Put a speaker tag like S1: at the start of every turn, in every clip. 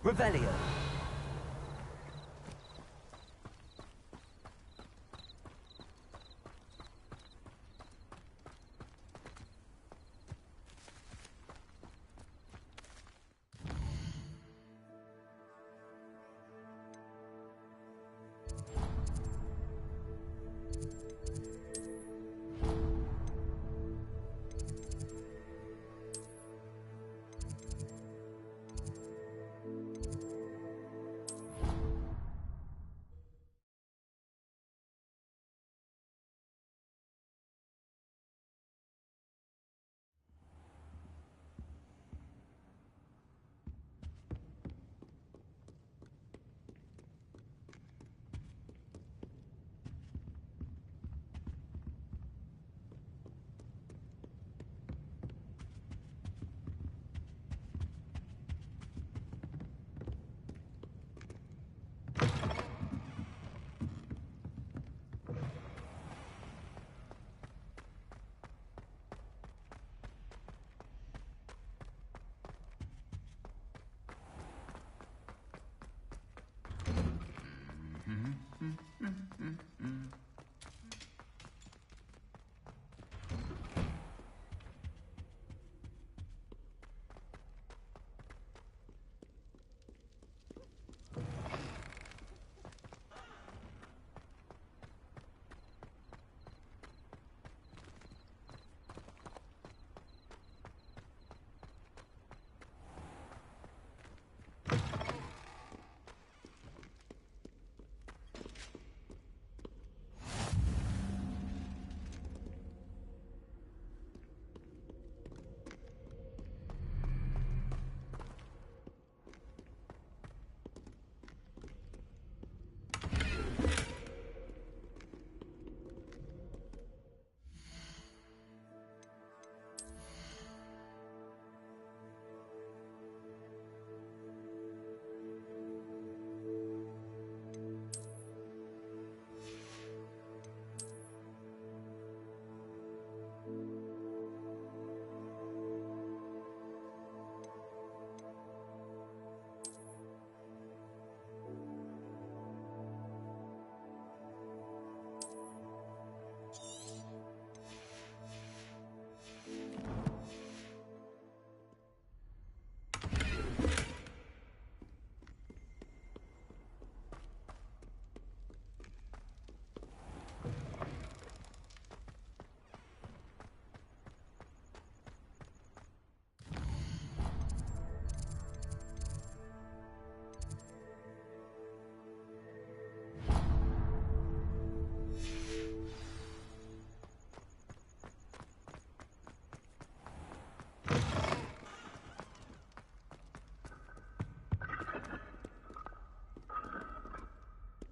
S1: Revelio.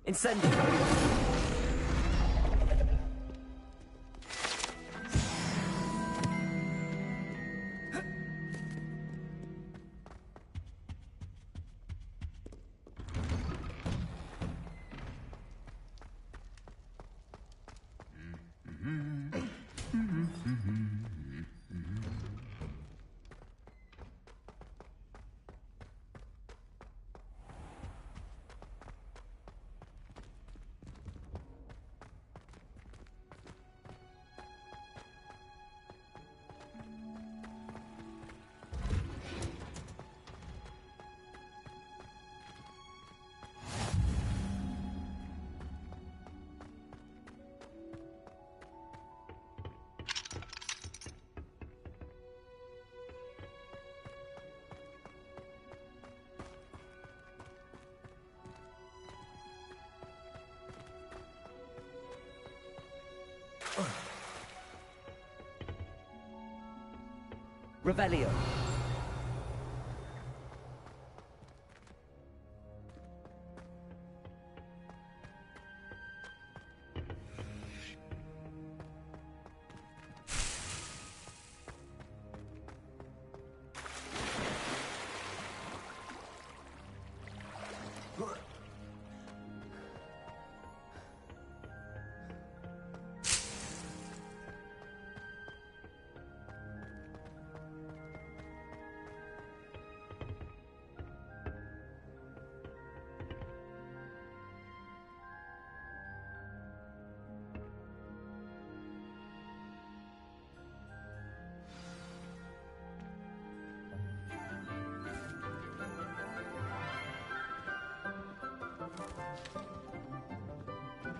S1: Incendio. Revelio.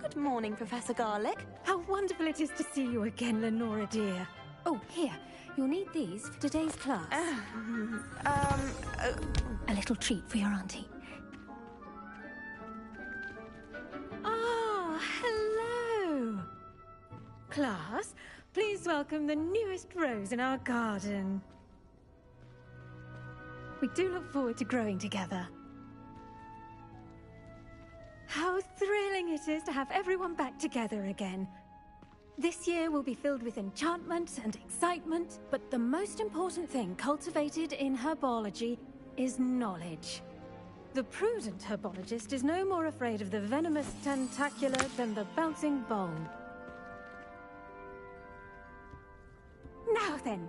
S2: Good morning, Professor Garlick.
S3: How wonderful it is to see you again, Lenora dear. Oh, here. You'll need these for today's class. A little treat for your auntie. Ah, hello. Class, please welcome the newest rose in our garden. We do look forward to growing together. How thrilling it is to have everyone back together again. This year will be filled with enchantment and excitement, but the most important thing cultivated in herbology is knowledge. The prudent herbologist is no more afraid of the venomous tentacular than the bouncing bulb. Now then,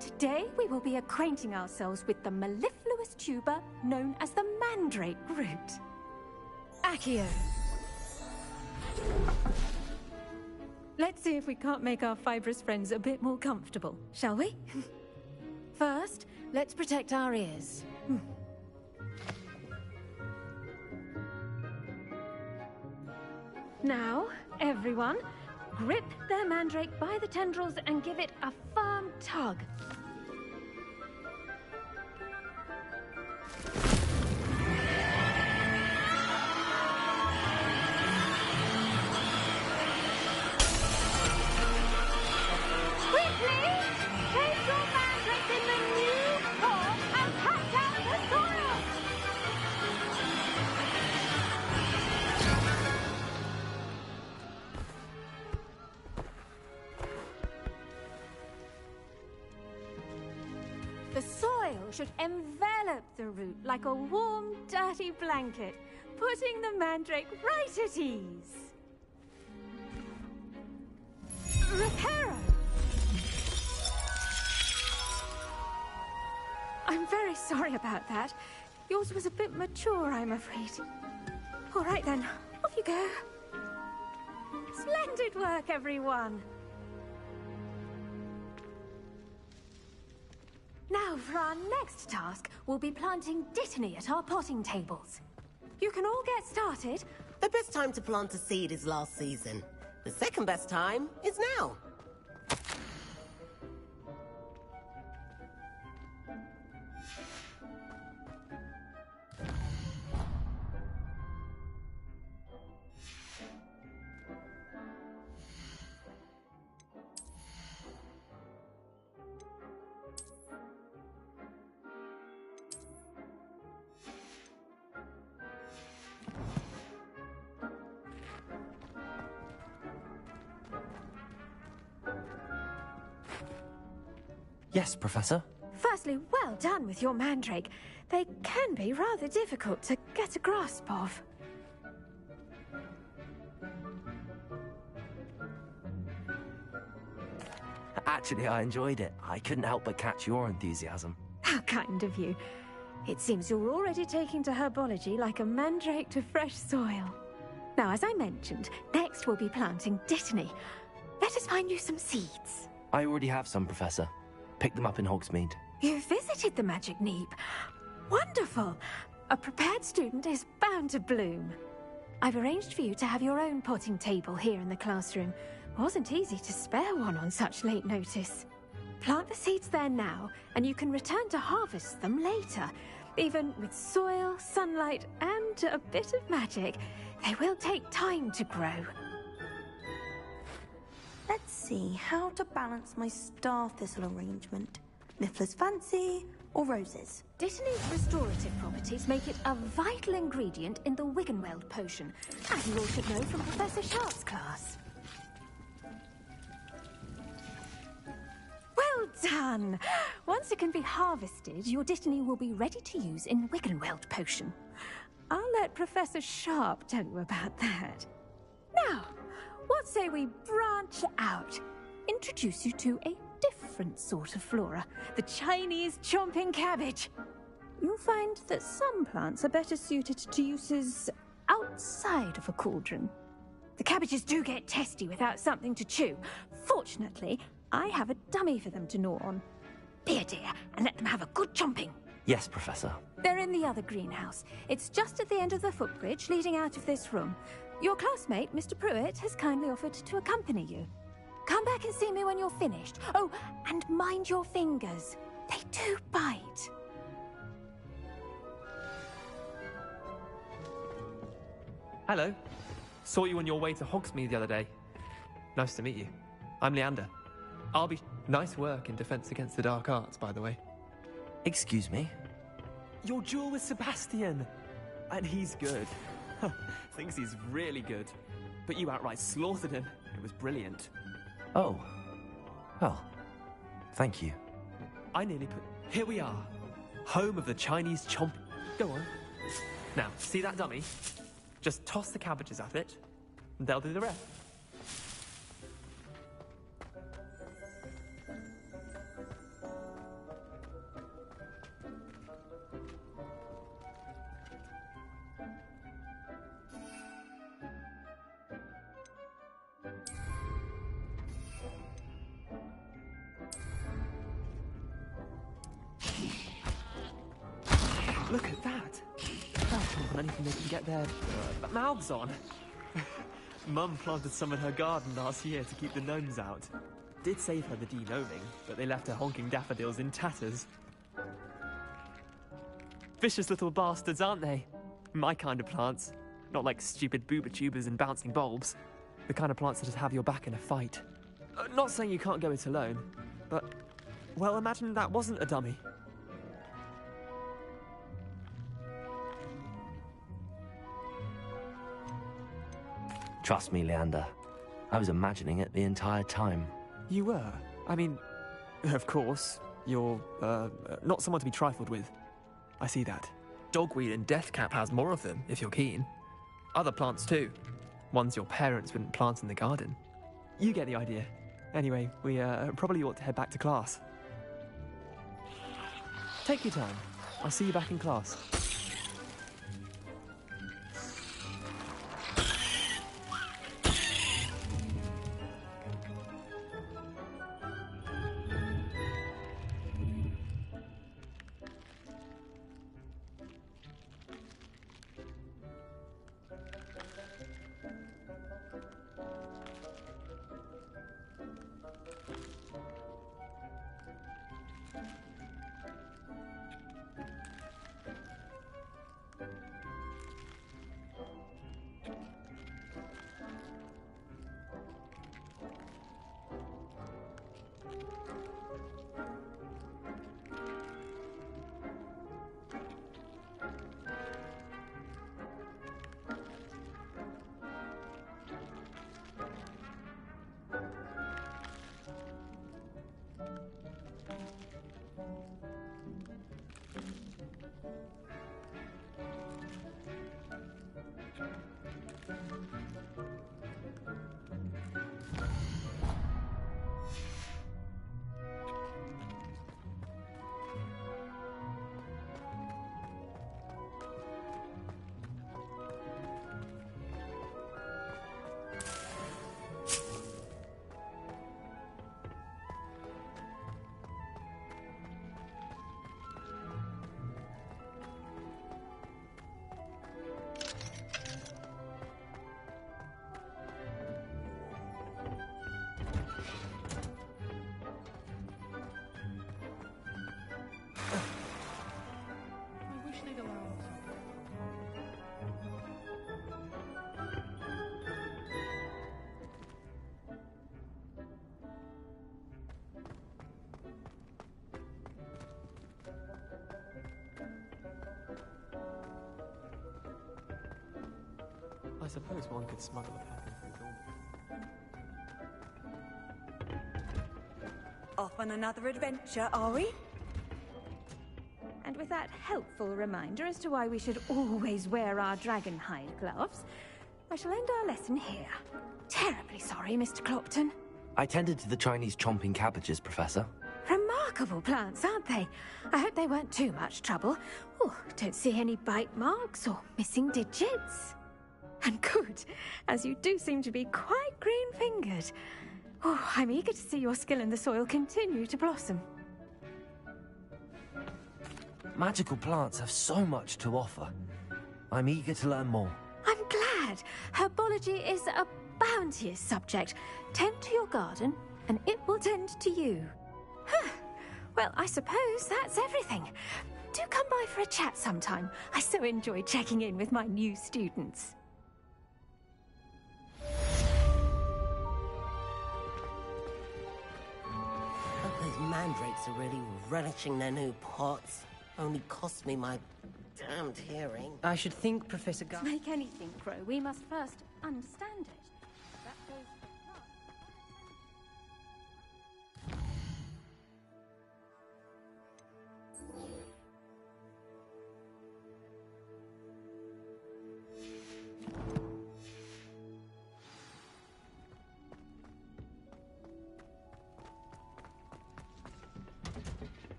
S3: today we will be acquainting ourselves with the mellifluous tuber known as the mandrake root. Accio. Let's see if we can't make our fibrous friends a bit more comfortable, shall we? First, let's protect our ears. Now, everyone, grip their mandrake by the tendrils and give it a firm tug. The soil should envelop the root like a warm, dirty blanket, putting the mandrake right at ease. Reparo! I'm very sorry about that. Yours was a bit mature, I'm afraid. All right then, off you go. Splendid work, everyone! Now, for our next task, we'll be planting dittany at our potting tables. You can all get started.
S4: The best time to plant a seed is last season. The second best time is now.
S1: Yes, Professor.
S3: Firstly, well done with your mandrake. They can be rather difficult to get a grasp of.
S1: Actually, I enjoyed it. I couldn't help but catch your enthusiasm.
S3: How kind of you. It seems you're already taking to herbology like a mandrake to fresh soil. Now, as I mentioned, next we'll be planting dittany. Let us find you some seeds.
S1: I already have some, Professor. Picked them up in Hogsmeade.
S3: You visited the Magic Neep. Wonderful! A prepared student is bound to bloom. I've arranged for you to have your own potting table here in the classroom. Wasn't easy to spare one on such late notice. Plant the seeds there now, and you can return to harvest them later. Even with soil, sunlight, and a bit of magic, they will take time to grow.
S2: Let's see how to balance my star thistle arrangement. Miffler's Fancy or roses?
S3: Dittany's restorative properties make it a vital ingredient in the Wiggenweld potion, as you all should know from Professor Sharp's class. Well done! Once it can be harvested, your dittany will be ready to use in Wiggenweld potion. I'll let Professor Sharp tell you about that. Now, what say we branch out? Introduce you to a different sort of flora, the Chinese chomping cabbage. You'll find that some plants are better suited to uses outside of a cauldron. The cabbages do get testy without something to chew. Fortunately, I have a dummy for them to gnaw on. Be a dear and let them have a good chomping.
S1: Yes, Professor.
S3: They're in the other greenhouse. It's just at the end of the footbridge leading out of this room. Your classmate, Mr. Pruitt, has kindly offered to accompany you. Come back and see me when you're finished. Oh, and mind your fingers. They do bite.
S5: Hello. Saw you on your way to Hogsmeade the other day. Nice to meet you. I'm Leander. I'll be... Nice work in Defense Against the Dark Arts, by the way.
S1: Excuse me?
S5: Your duel with Sebastian! And he's good. Thinks he's really good. But you outright slaughtered him. It was brilliant.
S1: Oh. Well, thank you.
S5: I nearly put... Here we are. Home of the Chinese chomp... Go on. Now, see that dummy? Just toss the cabbages at it, and they'll do the rest. Look at that! They'll chomp on anything they can get their mouths on. Mum planted some in her garden last year to keep the gnomes out. Did save her the de-gnoming, but they left her honking daffodils in tatters. Vicious little bastards, aren't they? My kind of plants. Not like stupid booba tubers and bouncing bulbs. The kind of plants that just have your back in a fight. Not saying you can't go it alone, but... Well, imagine that wasn't a dummy.
S1: Trust me, Leander. I was imagining it the entire time.
S5: You were? I mean, of course, you're, not someone to be trifled with. I see that. Dogweed and deathcap has more of them, if you're keen. Other plants too. Ones your parents wouldn't plant in the garden. You get the idea. Anyway, we, probably ought to head back to class. Take your time. I'll see you back in class. I suppose one could smuggle a pack in through Dormant.
S6: Off on another adventure, are we?
S3: And with that helpful reminder as to why we should always wear our dragon hide gloves, I shall end our lesson here. Terribly sorry, Mr. Clopton.
S1: I tended to the Chinese chomping cabbages, Professor.
S3: Remarkable plants, aren't they? I hope they weren't too much trouble. Oh, don't see any bite marks or missing digits. And good, as you do seem to be quite green-fingered. Oh, I'm eager to see your skill in the soil continue to blossom.
S1: Magical plants have so much to offer. I'm eager to learn more.
S3: I'm glad. Herbology is a bounteous subject. Tend to your garden, and it will tend to you. Huh. Well, I suppose that's everything. Do come by for a chat sometime. I so enjoy checking in with my new students.
S4: Those mandrakes are really relishing their new pots. Only cost me my damned hearing.
S7: I should think Professor
S3: To make anything grow, we must first understand it. That goes for plants.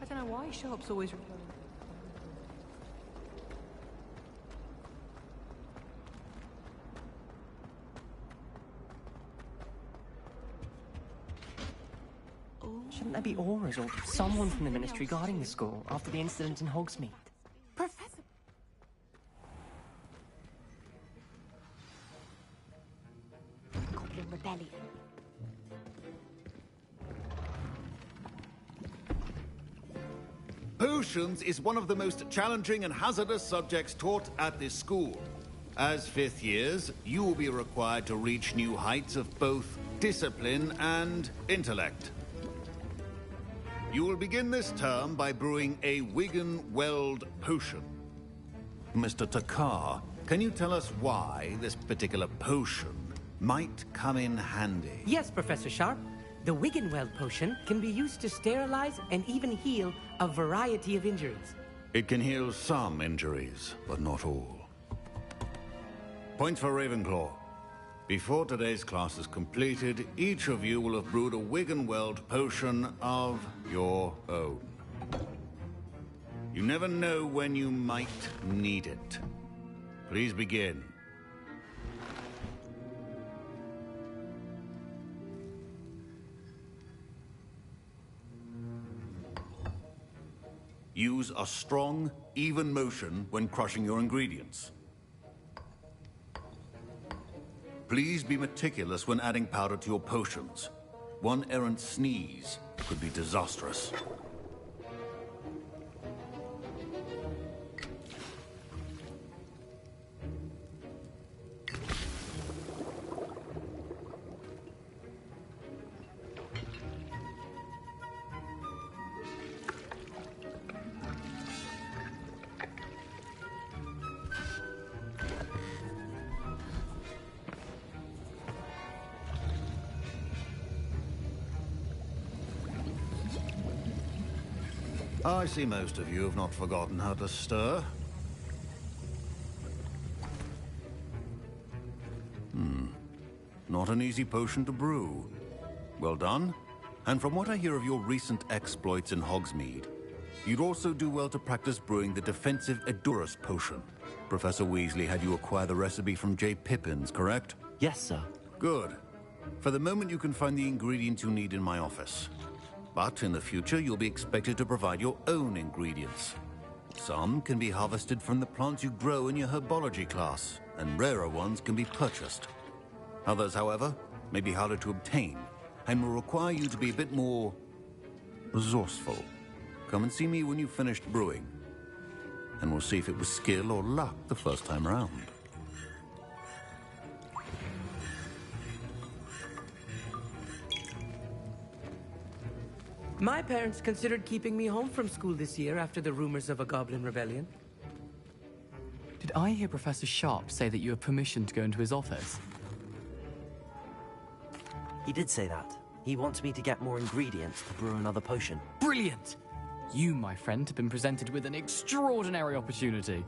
S7: I don't know why Sharp's always... Shouldn't there be auras or someone from the Ministry guarding the school after the incident in Hogsmeade?
S2: Professor... Goblin Rebellion.
S8: Potions is one of the most challenging and hazardous subjects taught at this school. As fifth years, you will be required to reach new heights of both discipline and intellect. You will begin this term by brewing a Wiggenweld potion. Mr. Takar, can you tell us why this particular potion might come in handy?
S9: Yes, Professor Sharp. The Wiggenweld potion can be used to sterilize and even heal a variety of injuries.
S8: It can heal some injuries, but not all. Points for Ravenclaw. Before today's class is completed, each of you will have brewed a Wiggenweld potion of your own. You never know when you might need it. Please begin. Use a strong, even motion when crushing your ingredients. Please be meticulous when adding powder to your potions. One errant sneeze could be disastrous. I see most of you have not forgotten how to stir. Not an easy potion to brew. Well done. And from what I hear of your recent exploits in Hogsmeade, you'd also do well to practice brewing the defensive Edurus potion. Professor Weasley had you acquire the recipe from J. Pippins, correct?
S1: Yes, sir.
S8: Good. For the moment, you can find the ingredients you need in my office. But in the future, you'll be expected to provide your own ingredients. Some can be harvested from the plants you grow in your herbology class, and rarer ones can be purchased. Others, however, may be harder to obtain, and will require you to be a bit more resourceful. Come and see me when you've finished brewing, and we'll see if it was skill or luck the first time around.
S9: My parents considered keeping me home from school this year after the rumors of a goblin rebellion.
S10: Did I hear Professor Sharp say that you have permission to go into his office?
S1: He did say that. He wants me to get more ingredients to brew another potion.
S10: Brilliant! You, my friend, have been presented with an extraordinary opportunity.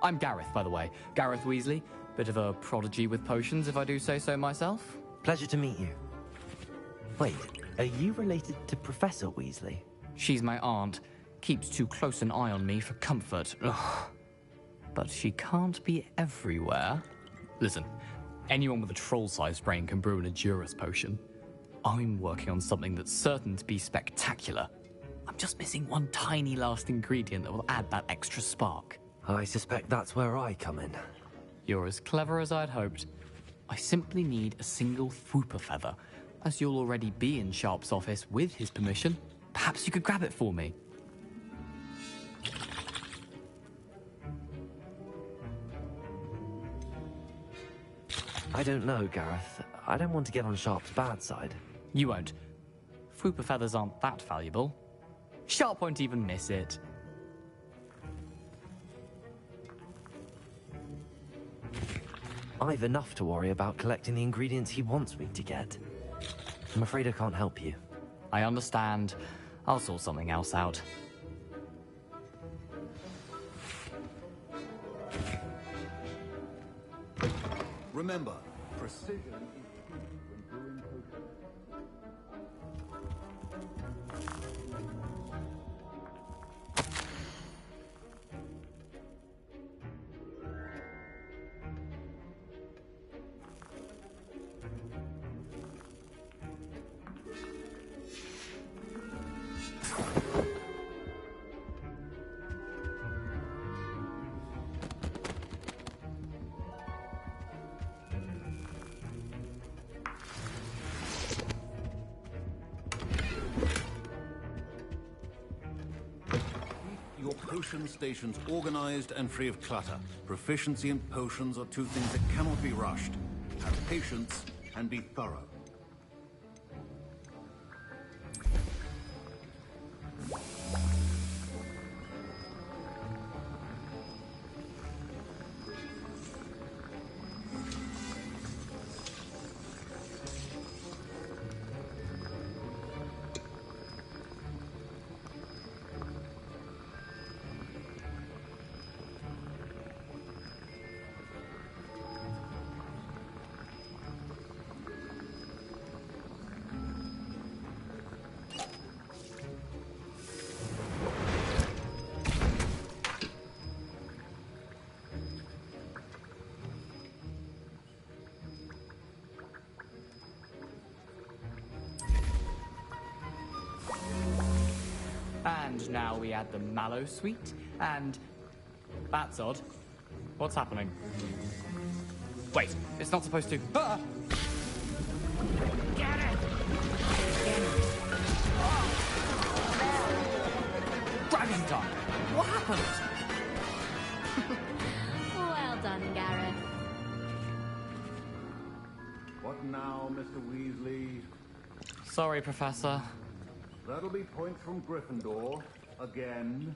S10: I'm Gareth, by the way. Gareth Weasley. Bit of a prodigy with potions, if I do say so myself.
S1: Pleasure to meet you. Wait, are you related to Professor Weasley?
S10: She's my aunt. keeps too close an eye on me for comfort. Ugh. But she can't be everywhere. Listen, anyone with a troll-sized brain can brew an Edurus potion. I'm working on something that's certain to be spectacular. I'm just missing one tiny last ingredient that will add that extra spark.
S1: I suspect that's where I come in.
S10: You're as clever as I'd hoped. I simply need a single Fwooper feather. As you'll already be in Sharp's office with his permission, perhaps you could grab it for me.
S1: I don't know, Gareth. I don't want to get on Sharp's bad side.
S10: You won't. Fwooper feathers aren't that valuable. Sharp won't even miss it.
S1: I've enough to worry about collecting the ingredients he wants me to get. I'm afraid I can't help you.
S10: I understand. I'll sort something else out.
S8: Remember, precision is key when brewing potions. Your potion stations organized and free of clutter. Proficiency in potions are two things that cannot be rushed. Have patience and be thorough.
S10: And now we add the mallow sweet, and... That's odd. What's happening? Wait, it's not supposed to... Ah!
S9: Get it!
S10: Dragon tongue! What happened?
S11: Well done, Gareth.
S8: What now, Mr. Weasley?
S10: Sorry, Professor.
S8: That'll be points from Gryffindor. Again.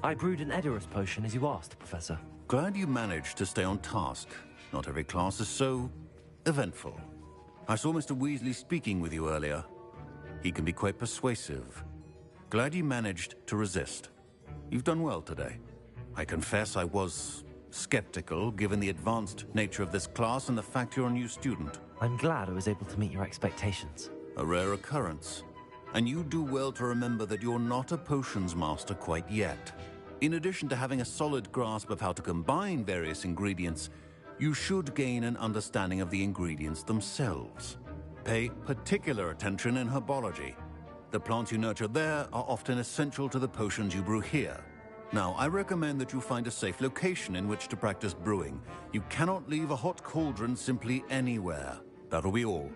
S1: I brewed an Edurus potion as you asked, Professor.
S8: Glad you managed to stay on task. Not every class is so eventful. I saw Mr. Weasley speaking with you earlier. He can be quite persuasive. Glad you managed to resist. You've done well today. I confess I was skeptical, given the advanced nature of this class and the fact you're a new student.
S1: I'm glad I was able to meet your expectations.
S8: A rare occurrence. And you do well to remember that you're not a potions master quite yet. In addition to having a solid grasp of how to combine various ingredients, you should gain an understanding of the ingredients themselves. Pay particular attention in herbology. The plants you nurture there are often essential to the potions you brew here. Now, I recommend that you find a safe location in which to practice brewing. You cannot leave a hot cauldron simply anywhere. That'll be all.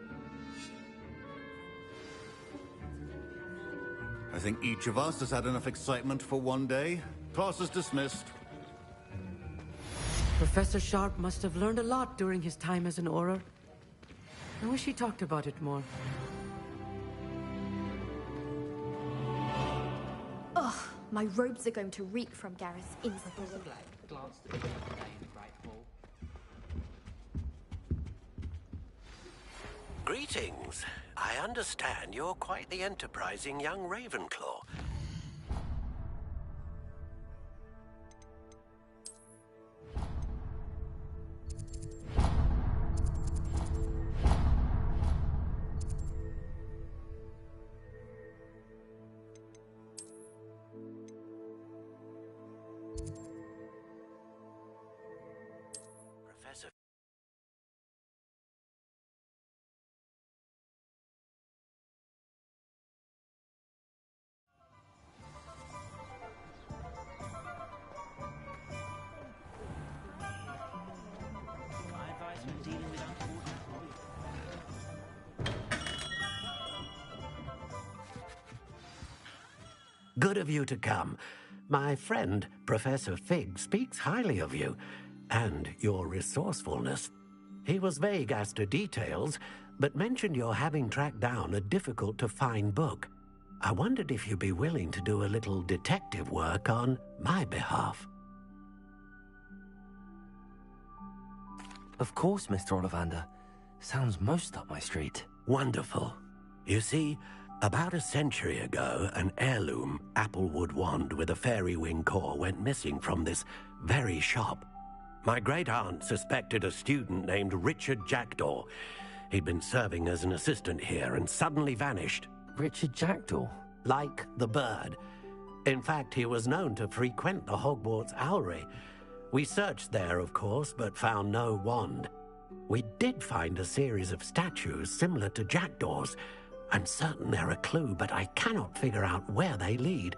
S8: I think each of us has had enough excitement for one day. Class is dismissed.
S9: Professor Sharp must have learned a lot during his time as an Auror. I wish he talked about it more.
S12: My robes are going to reek from Gareth's instantly.
S9: Glanced at the day in the Great Hall.
S13: Greetings. I understand you're quite the enterprising young Ravenclaw. Professor.
S7: My advice when dealing with uncoordinated.
S13: Good of you to come. My friend, Professor Fig, speaks highly of you and your resourcefulness. He was vague as to details, but mentioned your having tracked down a difficult-to-find book. I wondered if you'd be willing to do a little detective work on my behalf.
S1: Of course, Mr. Ollivander. Sounds most up my street.
S13: Wonderful. You see, about a century ago, an heirloom applewood wand with a fairy wing core went missing from this very shop. My great-aunt suspected a student named Richard Jackdaw. He'd been serving as an assistant here and suddenly vanished.
S1: Richard Jackdaw?
S13: Like the bird. In fact, he was known to frequent the Hogwarts Owlery. We searched there, of course, but found no wand. We did find a series of statues similar to Jackdaw's. I'm certain they're a clue, but I cannot figure out where they lead.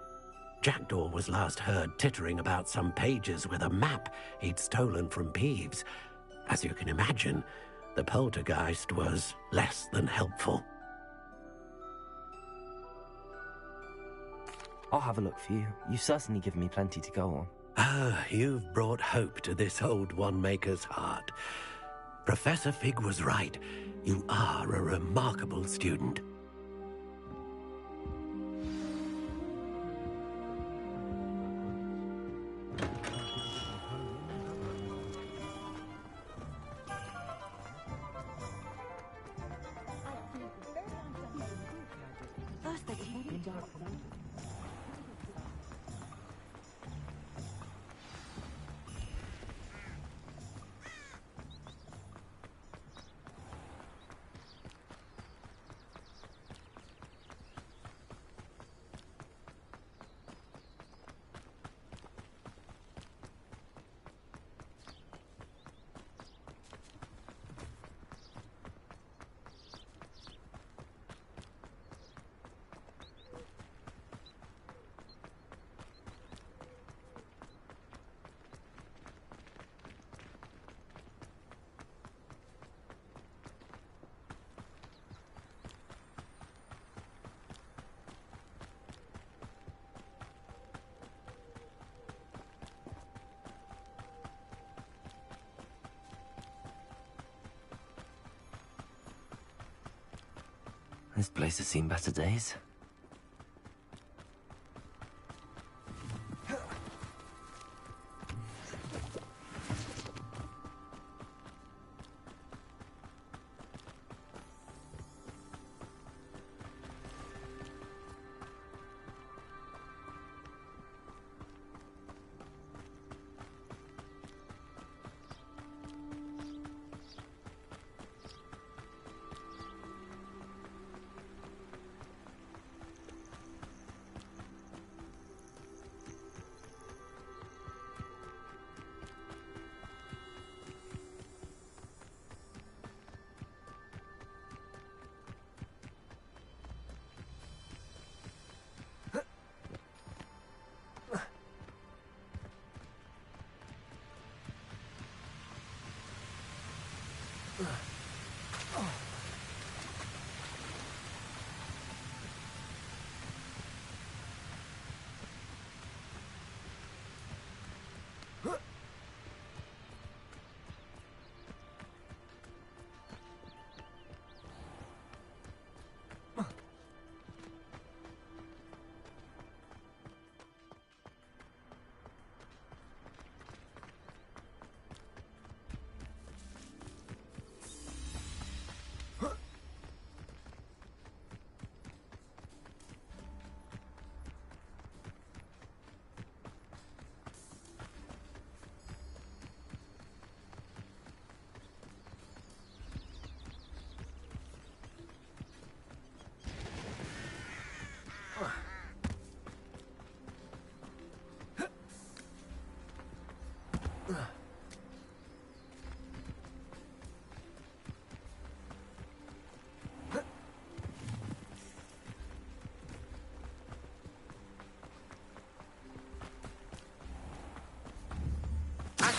S13: Jackdaw was last heard tittering about some pages with a map he'd stolen from Peeves. As you can imagine, the poltergeist was less than helpful.
S1: I'll have a look for you. You've certainly given me plenty to go on.
S13: Ah, you've brought hope to this old one-maker's heart. Professor Fig was right. You are a remarkable student.
S1: This place has seen better days.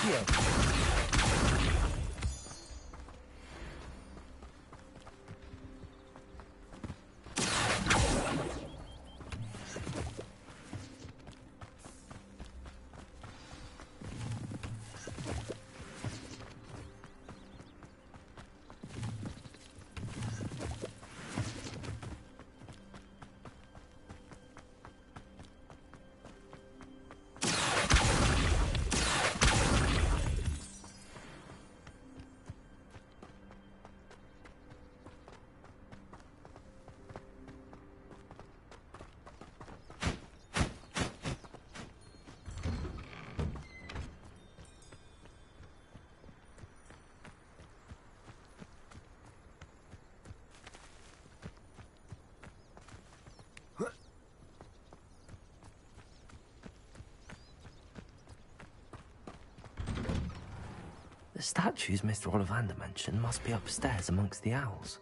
S1: Accio! The statues Mr. Ollivander mentioned must be upstairs amongst the owls.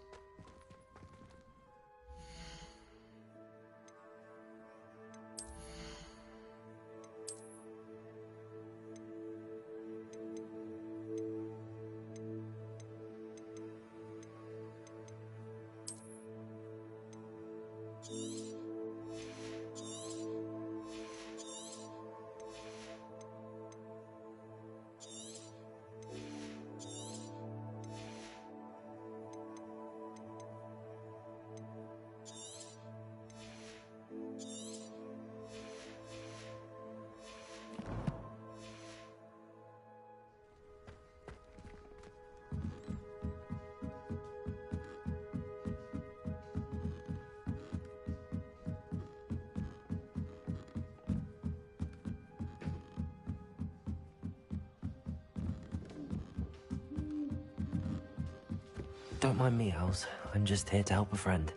S1: Don't mind me, owls. I'm just here to help a friend.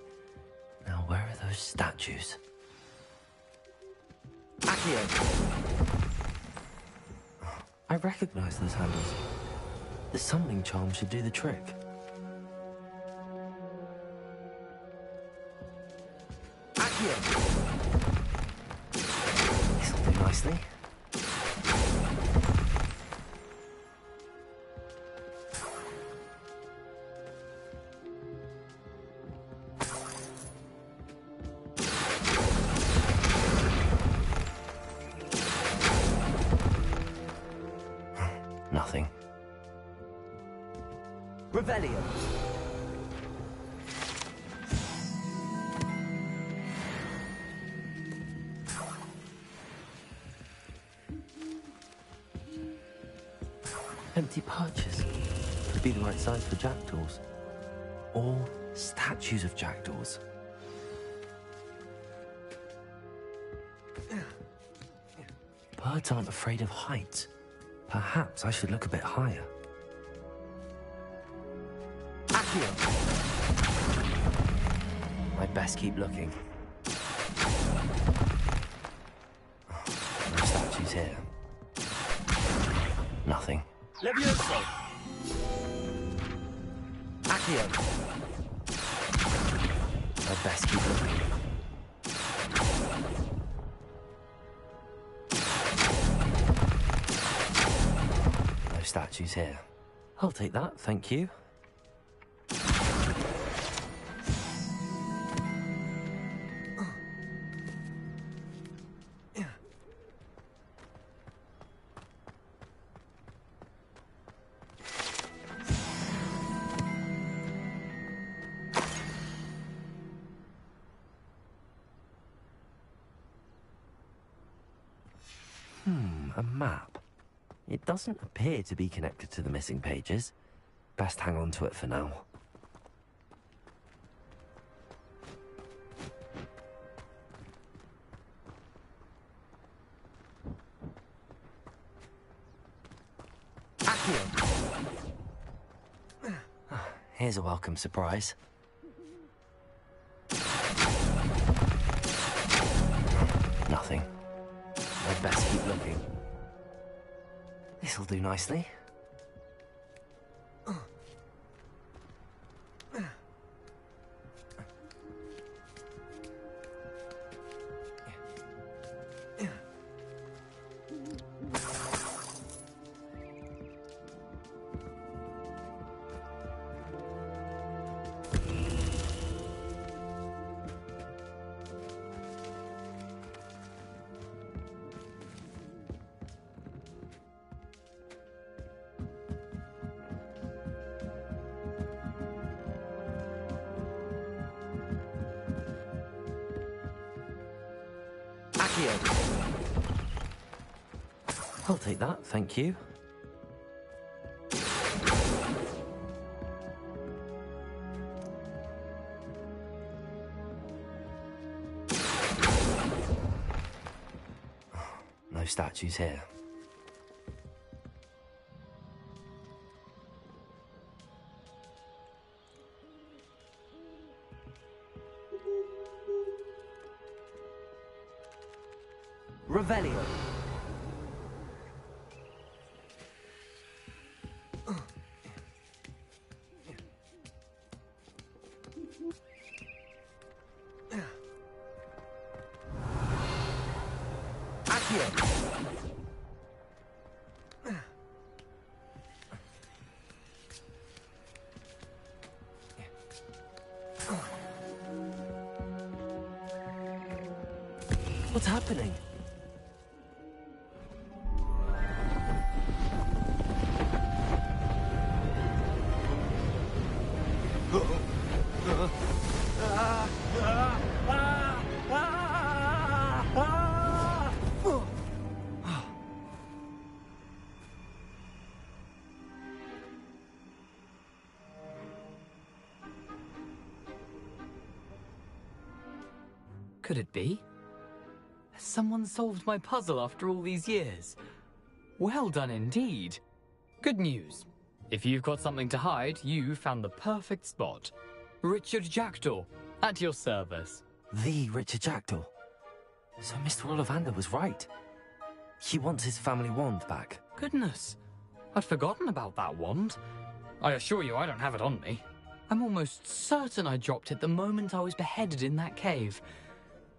S1: Now, where are those statues? Accio! I recognize those handles. The summoning charm should do the trick. Accio! This'll do nicely. Nothing. Revelio. Empty perches. Could be the right size for jackdaws. Or statues of jackdaws. Birds aren't afraid of heights. Perhaps I should look a bit higher. Accio! I'd best keep looking. No statues here. Nothing. Levioso! Accio! I'd best keep looking. No statues here. I'll take that, thank you. A map. It doesn't appear to be connected to the missing pages. Best hang on to it for now. Accio! Here's a welcome surprise. Nothing. I'd best keep looking. This'll do nicely. Accio. I'll take that, thank you. No statues here. Revelio. What's happening?
S10: Could it be? Has someone solved my puzzle after all these years? Well done indeed. Good news. If you've got something to hide, you found the perfect spot. Richard Jackdaw, at your service.
S1: The Richard Jackdaw. So Mr. Ollivander was right. He wants his family wand back.
S10: Goodness, I'd forgotten about that wand. I assure you I don't have it on me. I'm almost certain I dropped it the moment I was beheaded in that cave.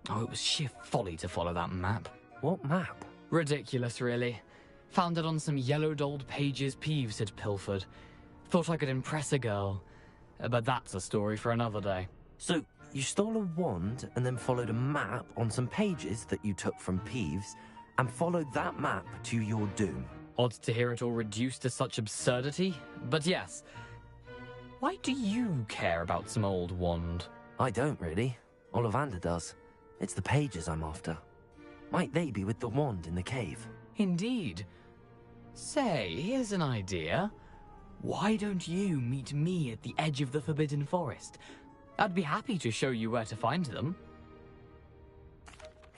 S10: Oh, it was sheer folly to follow that map.
S1: What map?
S10: Ridiculous, really. Found it on some yellowed old pages Peeves had pilfered. Thought I could impress a girl. But that's a story for another day.
S1: So, you stole a wand and then followed a map on some pages that you took from Peeves and followed that map to your doom.
S10: Odd to hear it all reduced to such absurdity, but yes. Why do you care about some old wand?
S1: I don't, really. Ollivander does. It's the pages I'm after. Might they be with the wand in the cave?
S10: Indeed. Say, here's an idea. Why don't you meet me at the edge of the Forbidden Forest? I'd be happy to show you where to find them.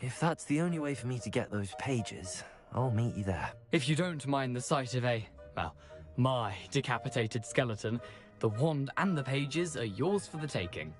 S1: If that's the only way for me to get those pages, I'll meet you there.
S10: If you don't mind the sight of my decapitated skeleton, the wand and the pages are yours for the taking.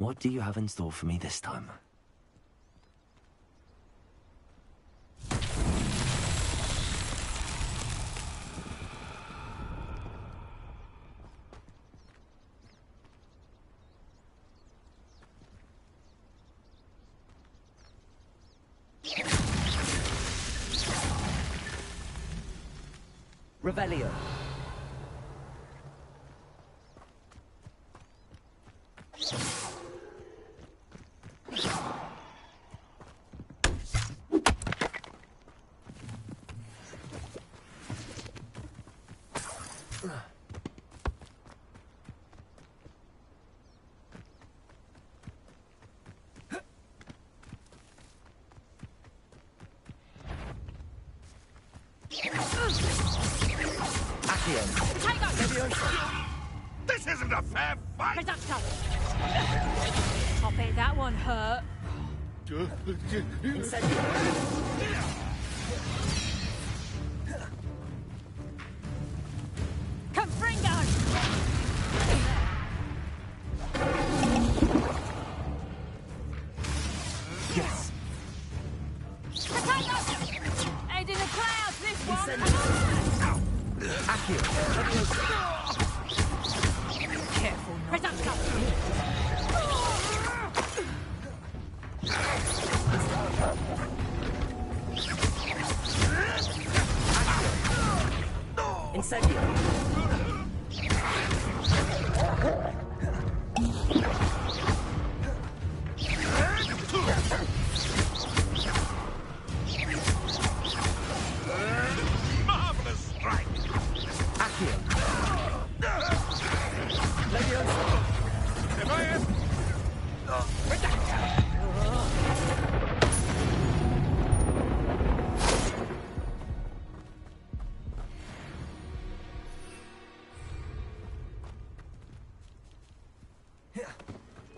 S1: What do you have in store for me this time?
S7: Revelio.
S14: This isn't a fair fight!
S3: I bet that one hurt. Confringo!
S1: Yes!
S3: Aid in the clouds, this one! Careful,
S7: Incendio.
S14: Marvelous strike!
S7: Accio.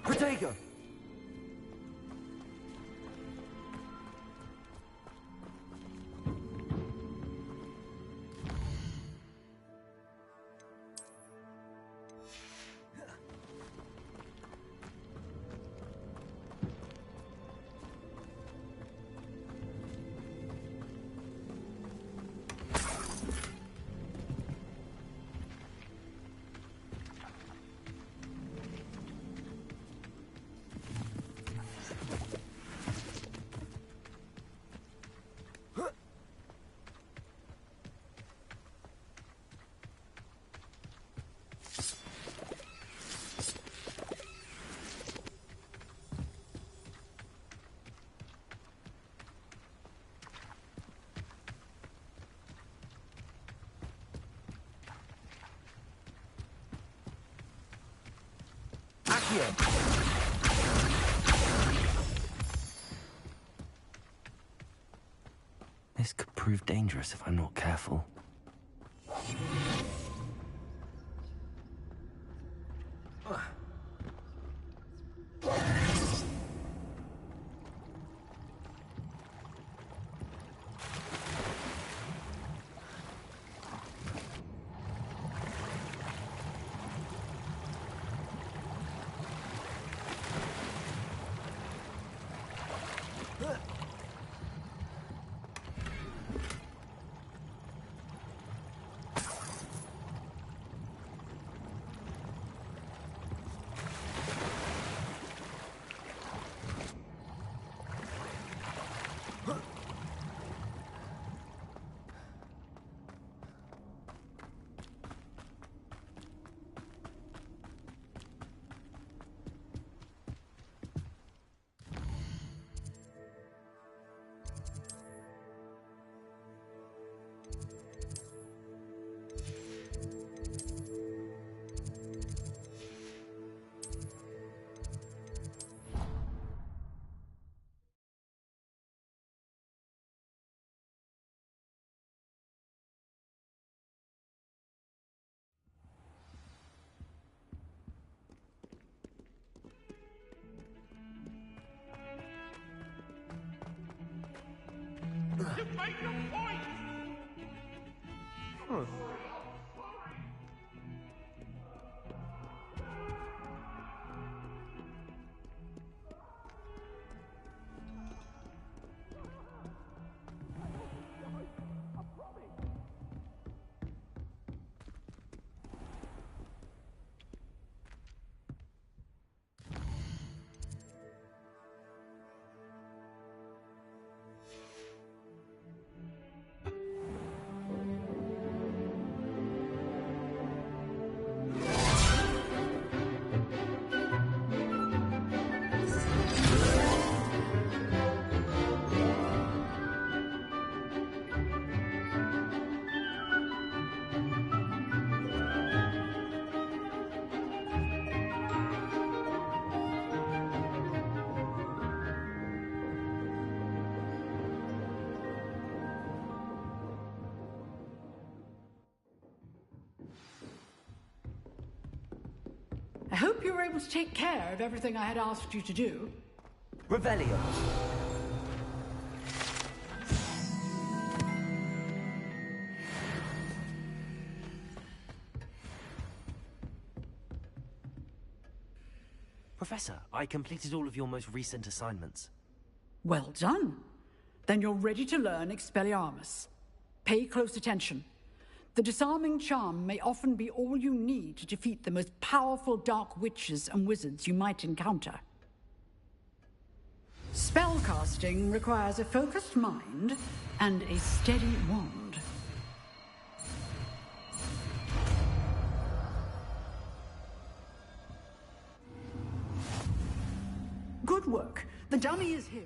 S1: Protego! This could prove dangerous if I'm not careful.
S14: You make your point!
S15: hope you were able to take care of everything I had asked you to do.
S1: Revelio. Professor, I completed all of your most recent assignments.
S15: Well done. Then you're ready to learn Expelliarmus. Pay close attention. The disarming charm may often be all you need to defeat the most powerful dark witches and wizards you might encounter. Spellcasting requires a focused mind and a steady wand. Good work. The dummy is here.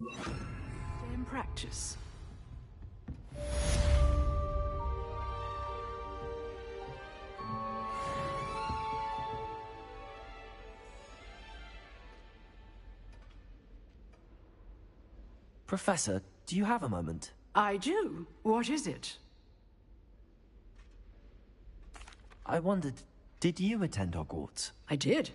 S15: Stay in practice.
S1: Professor, do you have a moment?
S15: I do. What is it?
S1: I wondered, did you attend Hogwarts?
S15: I did.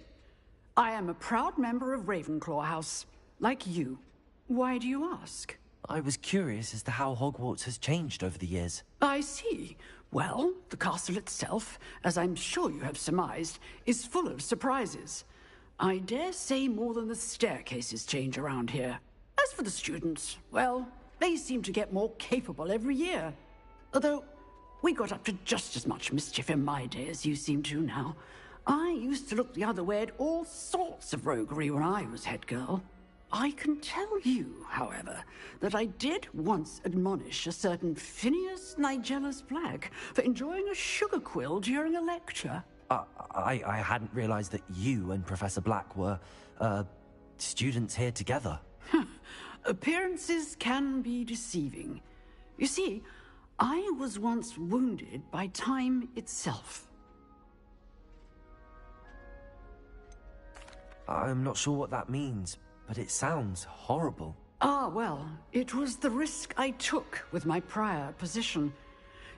S15: I am a proud member of Ravenclaw House, like you. Why do you ask?
S1: I was curious as to how Hogwarts has changed over the years.
S15: I see. Well, the castle itself, as I'm sure you have surmised, is full of surprises. I dare say more than the staircases change around here. As for the students, well, they seem to get more capable every year. Although, we got up to just as much mischief in my day as you seem to now. I used to look the other way at all sorts of roguery when I was head girl. I can tell you, however, that I did once admonish a certain Phineas Nigellus Black for enjoying a sugar quill during a lecture.
S1: I hadn't realized that you and Professor Black were, students here together.
S15: Appearances can be deceiving. You see, I was once wounded by time itself.
S1: I'm not sure what that means, but it sounds horrible.
S15: Ah, well, it was the risk I took with my prior position.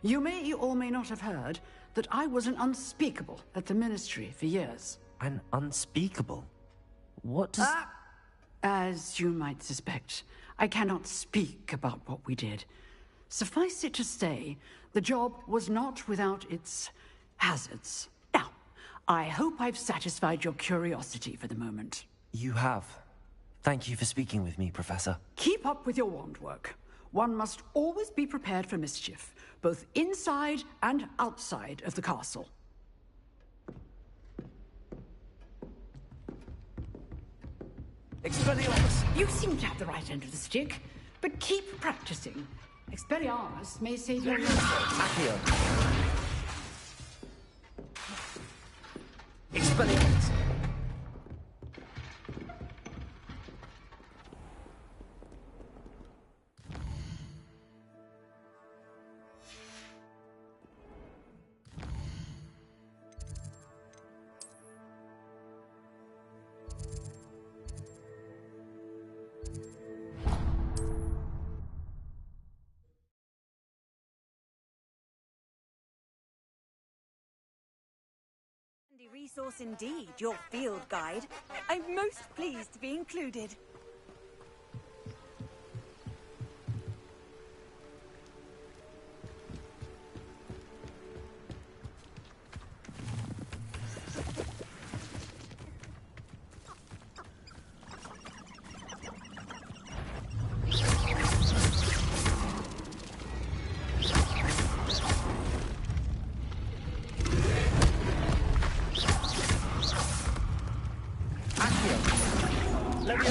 S15: You may or may not have heard that I was an unspeakable at the Ministry for years.
S1: An unspeakable? What does...
S15: As you might suspect, I cannot speak about what we did. Suffice it to say, the job was not without its hazards. Now, I hope I've satisfied your curiosity for the moment.
S1: You have. Thank you for speaking with me, Professor.
S15: Keep up with your wand work. One must always be prepared for mischief, both inside and outside of the castle.
S1: Expelliarmus!
S15: You seem to have the right end of the stick, but keep practicing. Expelliarmus may save your life.
S1: Accio. Expelliarmus!
S6: Resource indeed, your field guide. I'm most pleased to be included.
S1: Let me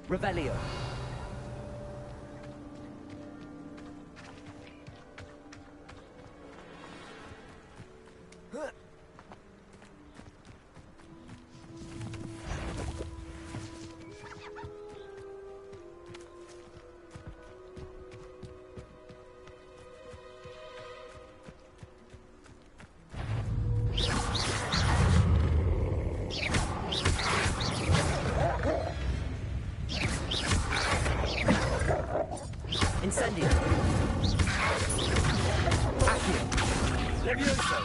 S1: Revelio. Incendio. Accio. Levioso.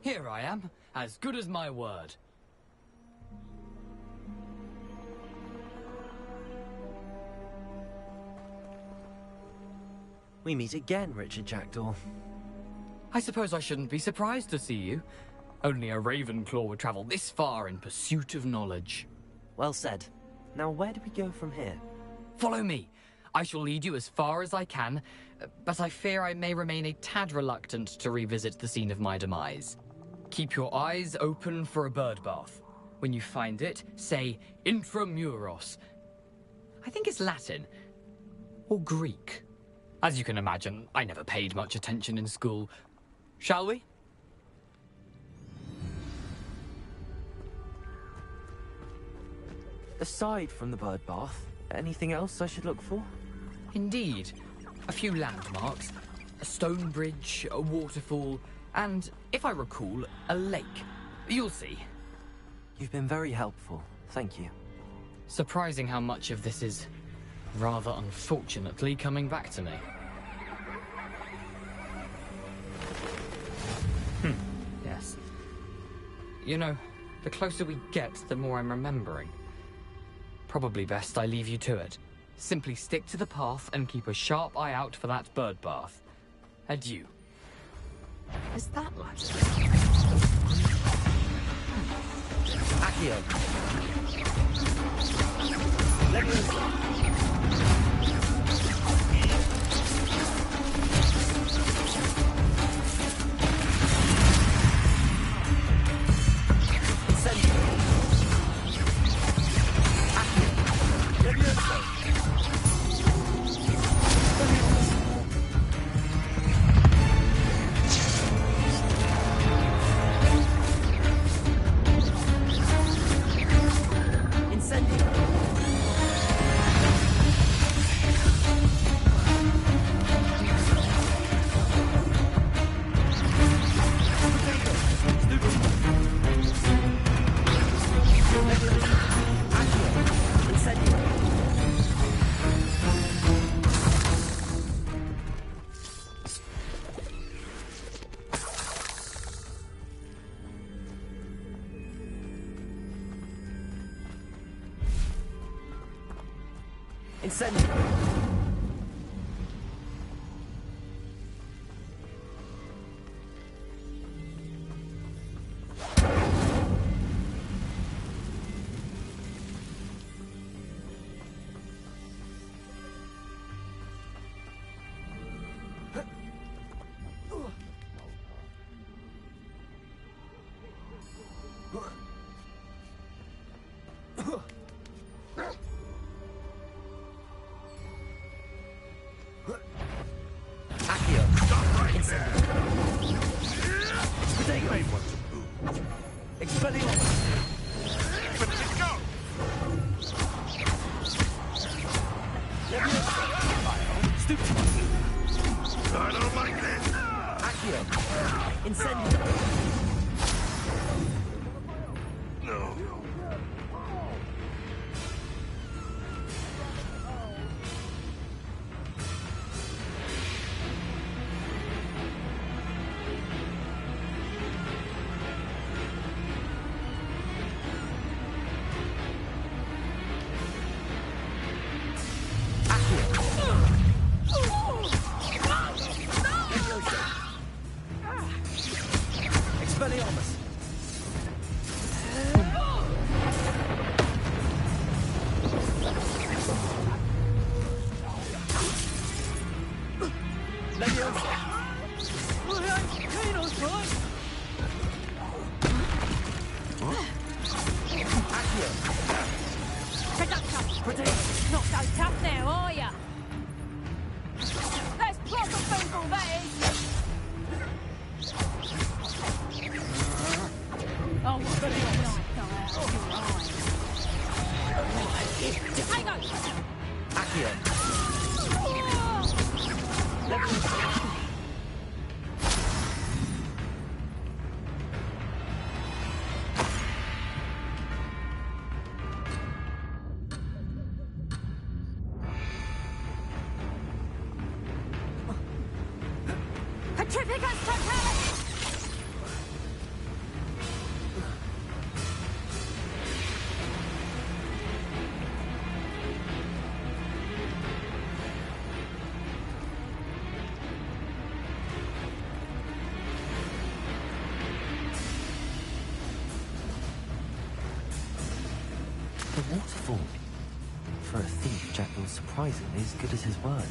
S10: Here I am, as good as my word.
S1: We meet again, Richard Jackdaw.
S10: I suppose I shouldn't be surprised to see you. Only a Ravenclaw would travel this far in pursuit of knowledge.
S1: Well said. Now where do we go from here?
S10: Follow me. I shall lead you as far as I can, but I fear I may remain a tad reluctant to revisit the scene of my demise. Keep your eyes open for a bird bath. When you find it, say intramuros. I think it's Latin. Or Greek. As you can imagine, I never paid much attention in school. Shall we?
S1: Aside from the bird bath, anything else I should look for?
S10: Indeed. A few landmarks. A stone bridge, a waterfall, and, if I recall, a lake. You'll see.
S1: You've been very helpful. Thank you.
S10: Surprising how much of this is, rather unfortunately, coming back to me. Yes. You know, the closer we get, the more I'm remembering. Probably best I leave you to it. Simply stick to the path and keep a sharp eye out for that bird bath. Adieu.
S1: Is that like... Accio. Incendio. Expelliarmus!
S3: Not so tough now, are ya? That's proper football, that is! Oh, what a night go out of your eyes. Hang on! Petrificus totalis!
S1: The waterfall. For a thief, Jack was surprisingly as good as his word.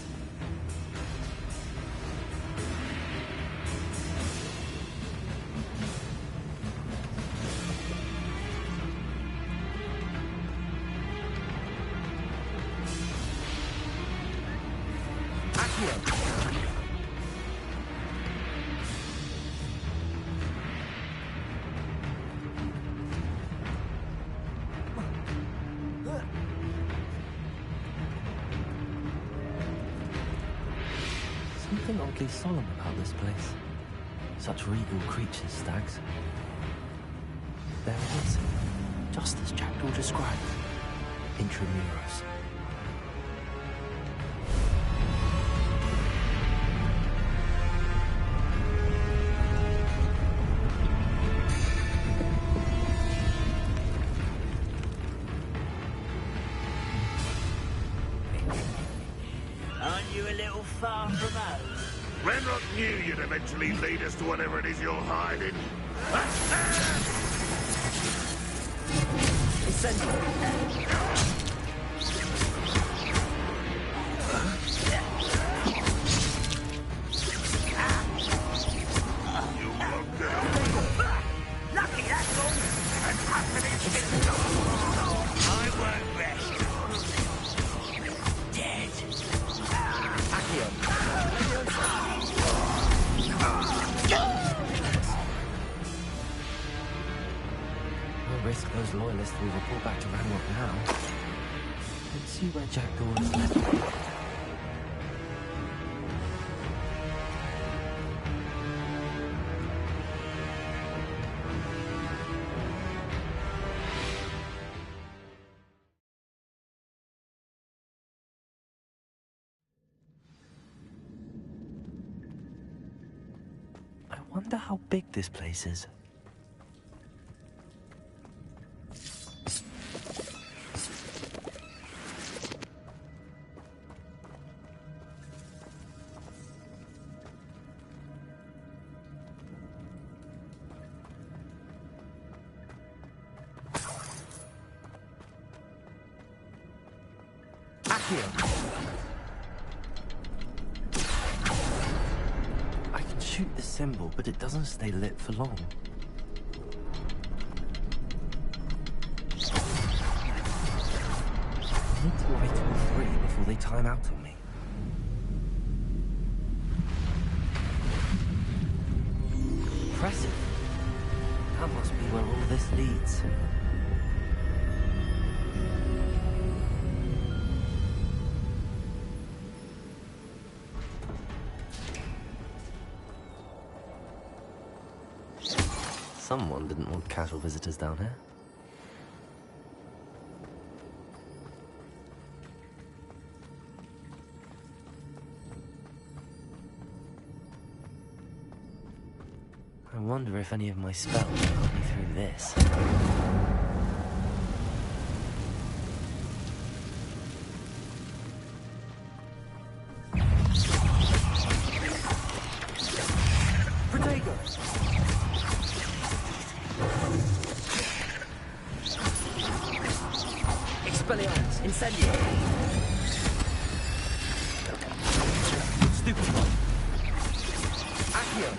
S1: Something oddly solemn about this place. Such regal creatures, stags. There it is, just as Jackdaw described. Intramuros.
S16: Aren't you a little far from home?
S14: Renrock knew you'd eventually lead us to whatever it is you're hiding.
S16: Lucky that's all. And happening I won't rest. Dead.
S1: We'll risk those loyalists we report back to Ranrock now. Let's see where Jackdaw is left. I wonder how big this place is. I can shoot the symbol, but it doesn't stay lit for long. I need to light all three before they time out on me. Impressive. That must be where all this leads. Someone didn't want casual visitors down here. I wonder if any of my spells got me through this. Incendio! Stupefy! Accio!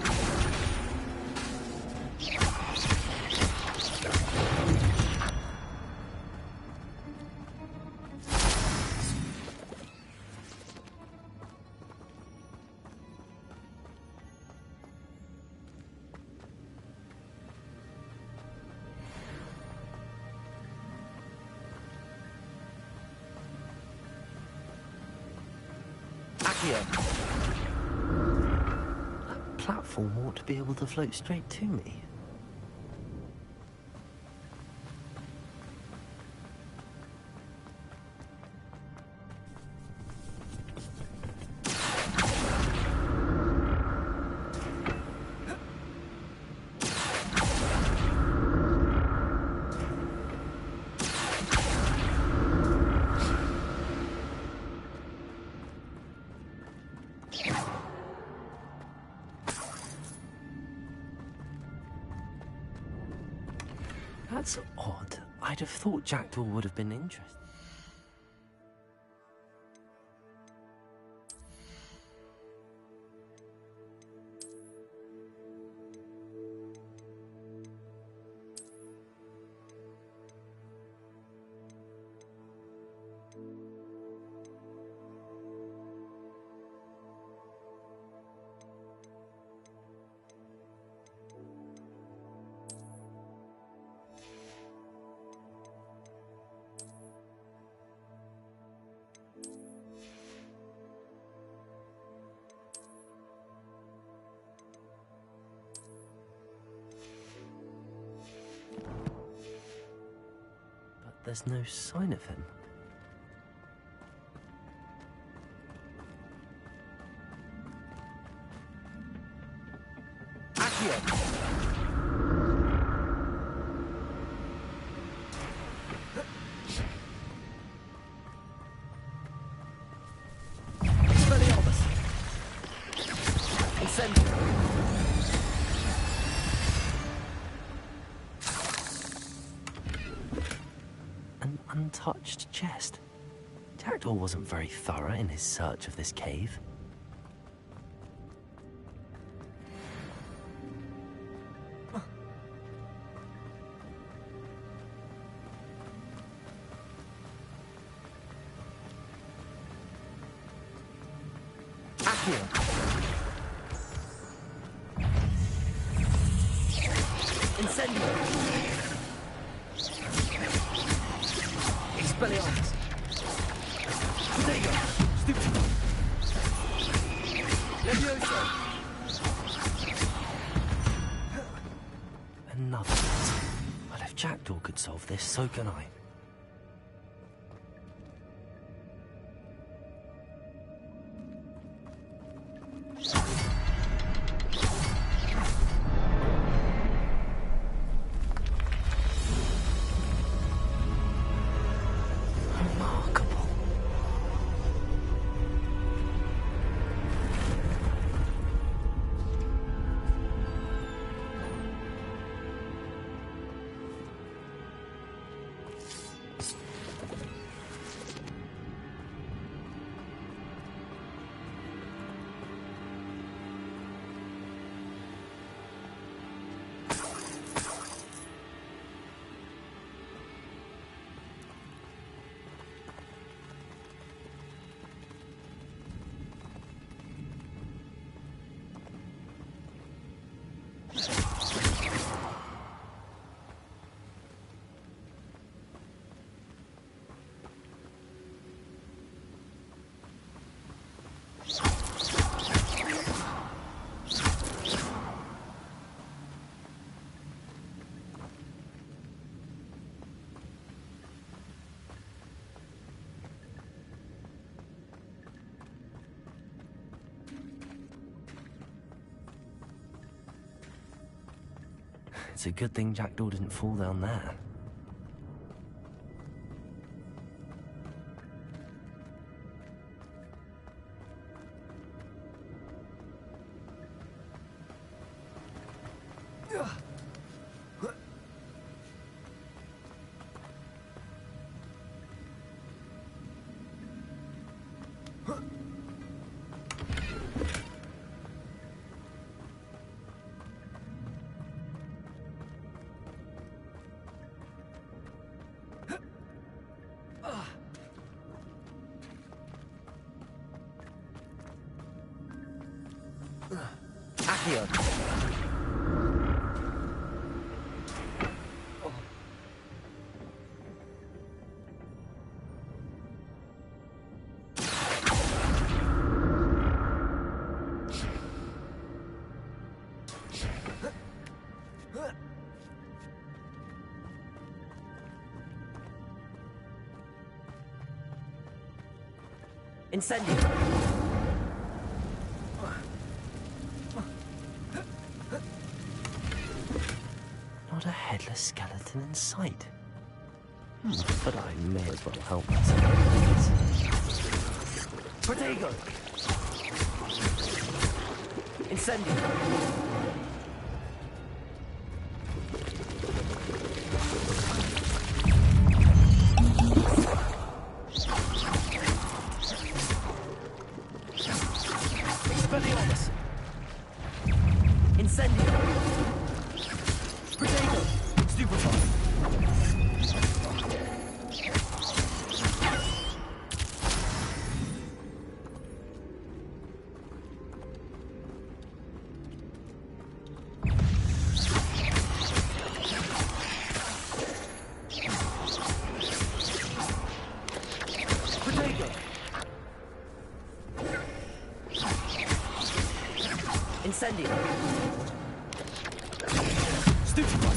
S1: That platform ought to be able to float straight to me. That's odd. I'd have thought Jackdaw would have been interested. There's no sign of him. Accio! Expelliarmus! Incendio! Untouched chest. Jackdaw wasn't very thorough in his search of this cave. Accio! Incendio! Expelliarmus! Potato! Stupid! Levioso! Another one. Well, if Jackdaw could solve this, so can I. It's a good thing Jackdaw didn't fall down there. Accio. Incendio. Not a headless skeleton in sight. But I may as well help myself. Protego! Incendio! Incendio! Stupefy!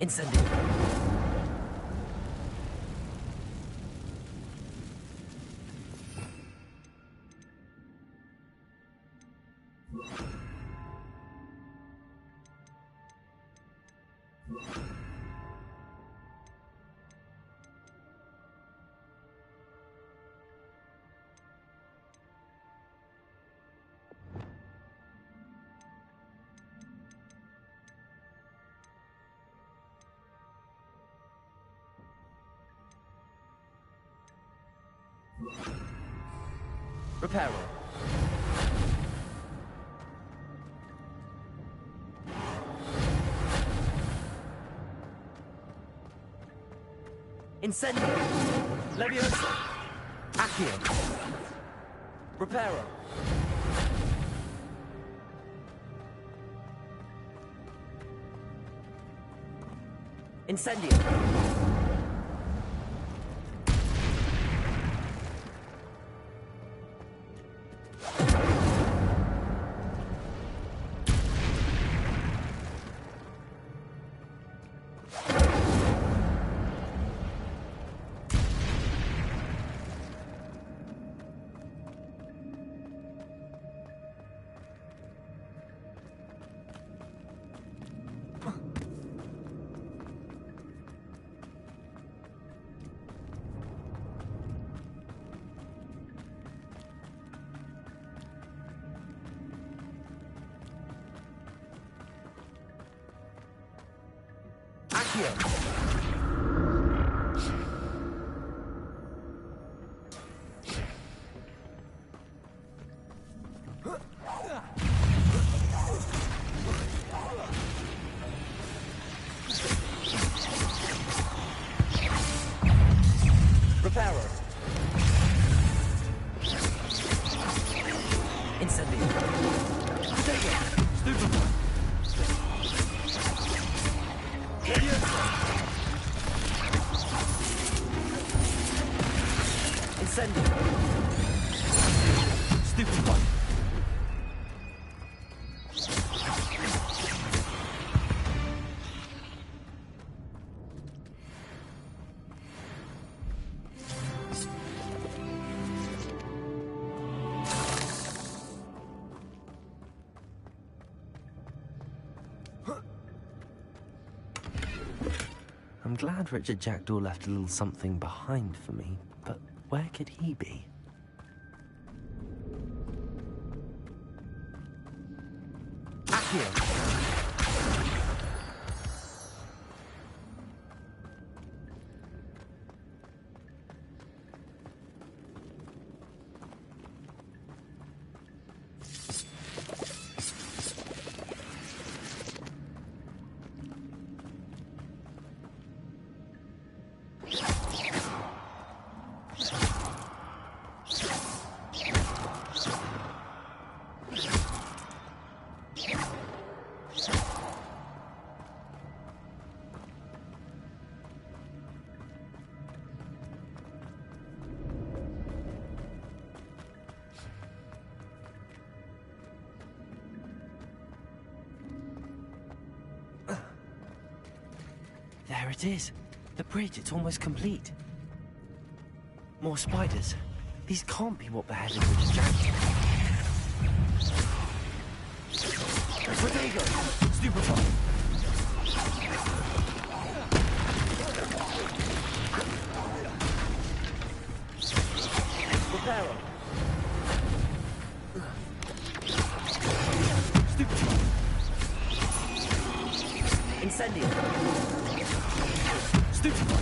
S1: Incendio! Reparo. Incendio. Leviosa. Accio. Reparo. Incendio. Accio. Reparo. Incendio. Stupefy. Incendio. Stupefy. I'm glad Richard Jackdaw left a little something behind for me, but where could he be? Accio! There it is. The bridge, it's almost complete. More spiders. These can't be what beheaded Richard Jackdaw. Protego! Stupefy! Reparo! Stupefy! Incendio! Stupefy!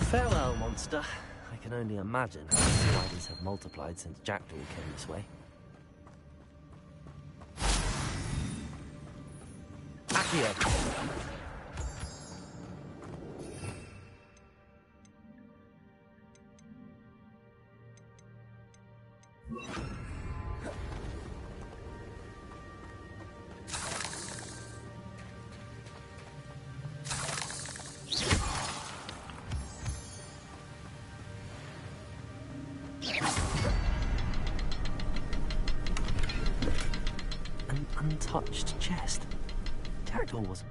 S1: Farewell, monster. I can only imagine how the spiders have multiplied since Jackdaw came this way. Accio! Untouched chest. Jackdaw wasn't.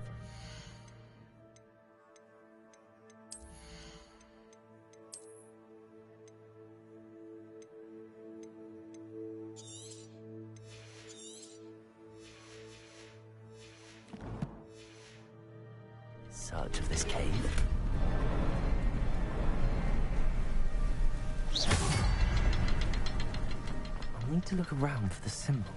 S1: Search of this cave. I'll need to look around for the symbol.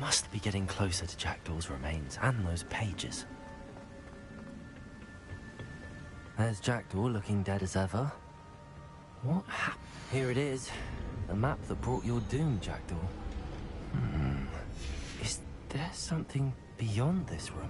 S1: Must be getting closer to Jackdaw's remains and those pages. There's Jackdaw looking dead as ever. What happened? Here it is. The map that brought your doom, Jackdaw. Is there something beyond this room?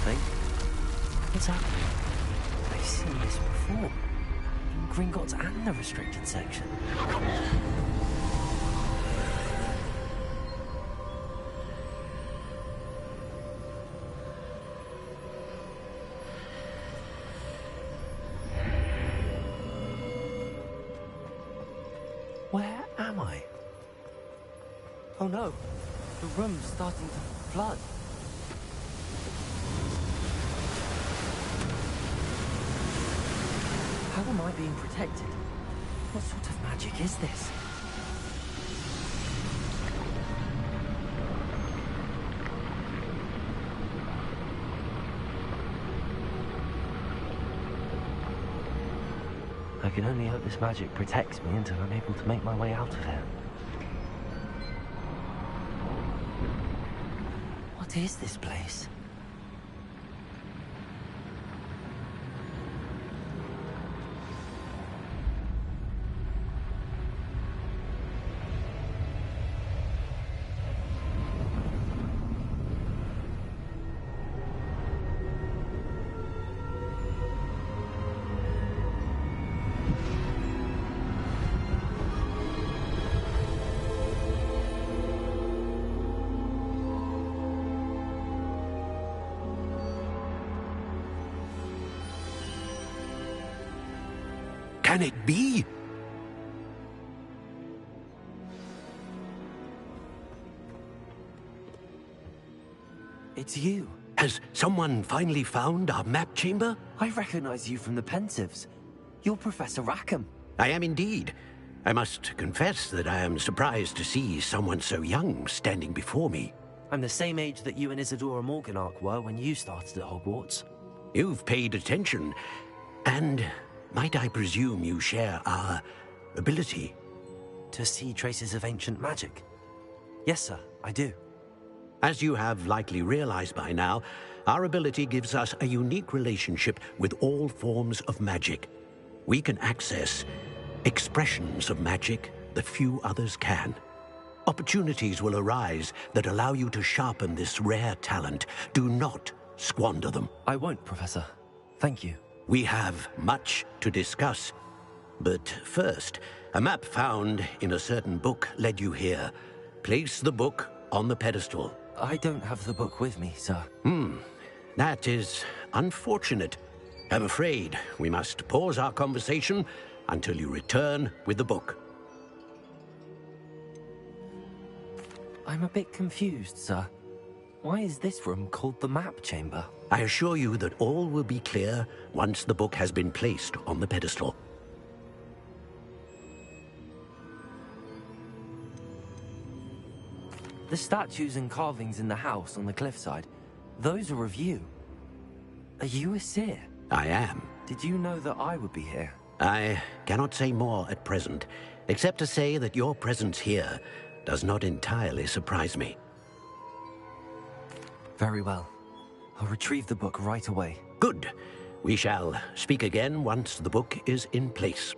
S1: something. What's happening? I've seen this before. In Gringotts and the restricted section. Where am I? Oh no, the room's starting to flood. How am I being protected? What sort of magic is this? I can only hope this magic protects me until I'm able to make my way out of here. What is this place?
S13: Can it be?
S1: It's you.
S13: Has someone finally found our map chamber?
S1: I recognize you from the Pensives. You're Professor Rackham.
S13: I am indeed. I must confess that I am surprised to see someone so young standing before me.
S1: I'm the same age that you and Isadora Morganach were when you started at Hogwarts.
S13: You've paid attention, and might I presume you share our ability?
S1: To see traces of ancient magic? Yes, sir, I do.
S13: As you have likely realized by now, our ability gives us a unique relationship with all forms of magic. We can access expressions of magic that few others can. Opportunities will arise that allow you to sharpen this rare talent. Do not squander them.
S1: I won't, Professor. Thank you.
S13: We have much to discuss. But first, a map found in a certain book led you here. Place the book on the pedestal.
S1: I don't have the book with me, sir.
S13: That is unfortunate. I'm afraid we must pause our conversation until you return with the book.
S1: I'm a bit confused, sir. Why is this room called the map chamber?
S13: I assure you that all will be clear once the book has been placed on the pedestal.
S1: The statues and carvings in the house on the cliffside, those are of you. Are you a seer?
S13: I am.
S1: Did you know that I would be here?
S13: I cannot say more at present, except to say that your presence here does not entirely surprise me.
S1: Very well. I'll retrieve the book right away.
S13: Good. We shall speak again once the book is in place.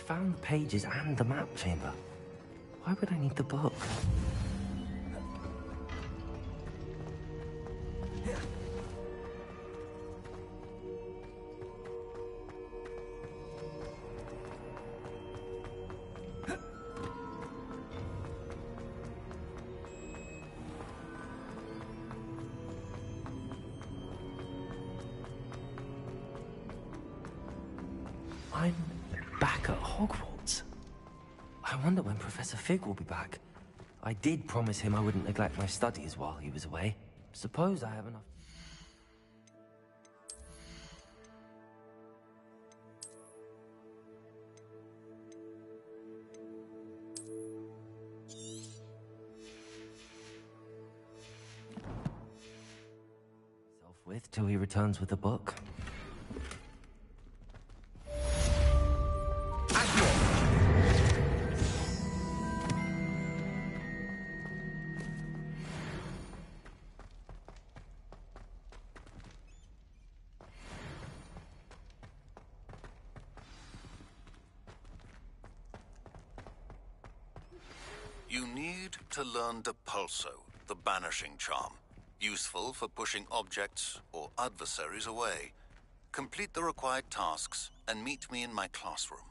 S1: found the pages and the map chamber. Why would I need the book? I'm back at Hogwarts. I wonder when Professor Fig will be back. I did promise him I wouldn't neglect my studies while he was away. Suppose I have enough... ...with till he returns with the book.
S8: You need to learn Depulso, the banishing charm. Useful for pushing objects or adversaries away. Complete the required tasks and meet me in my classroom.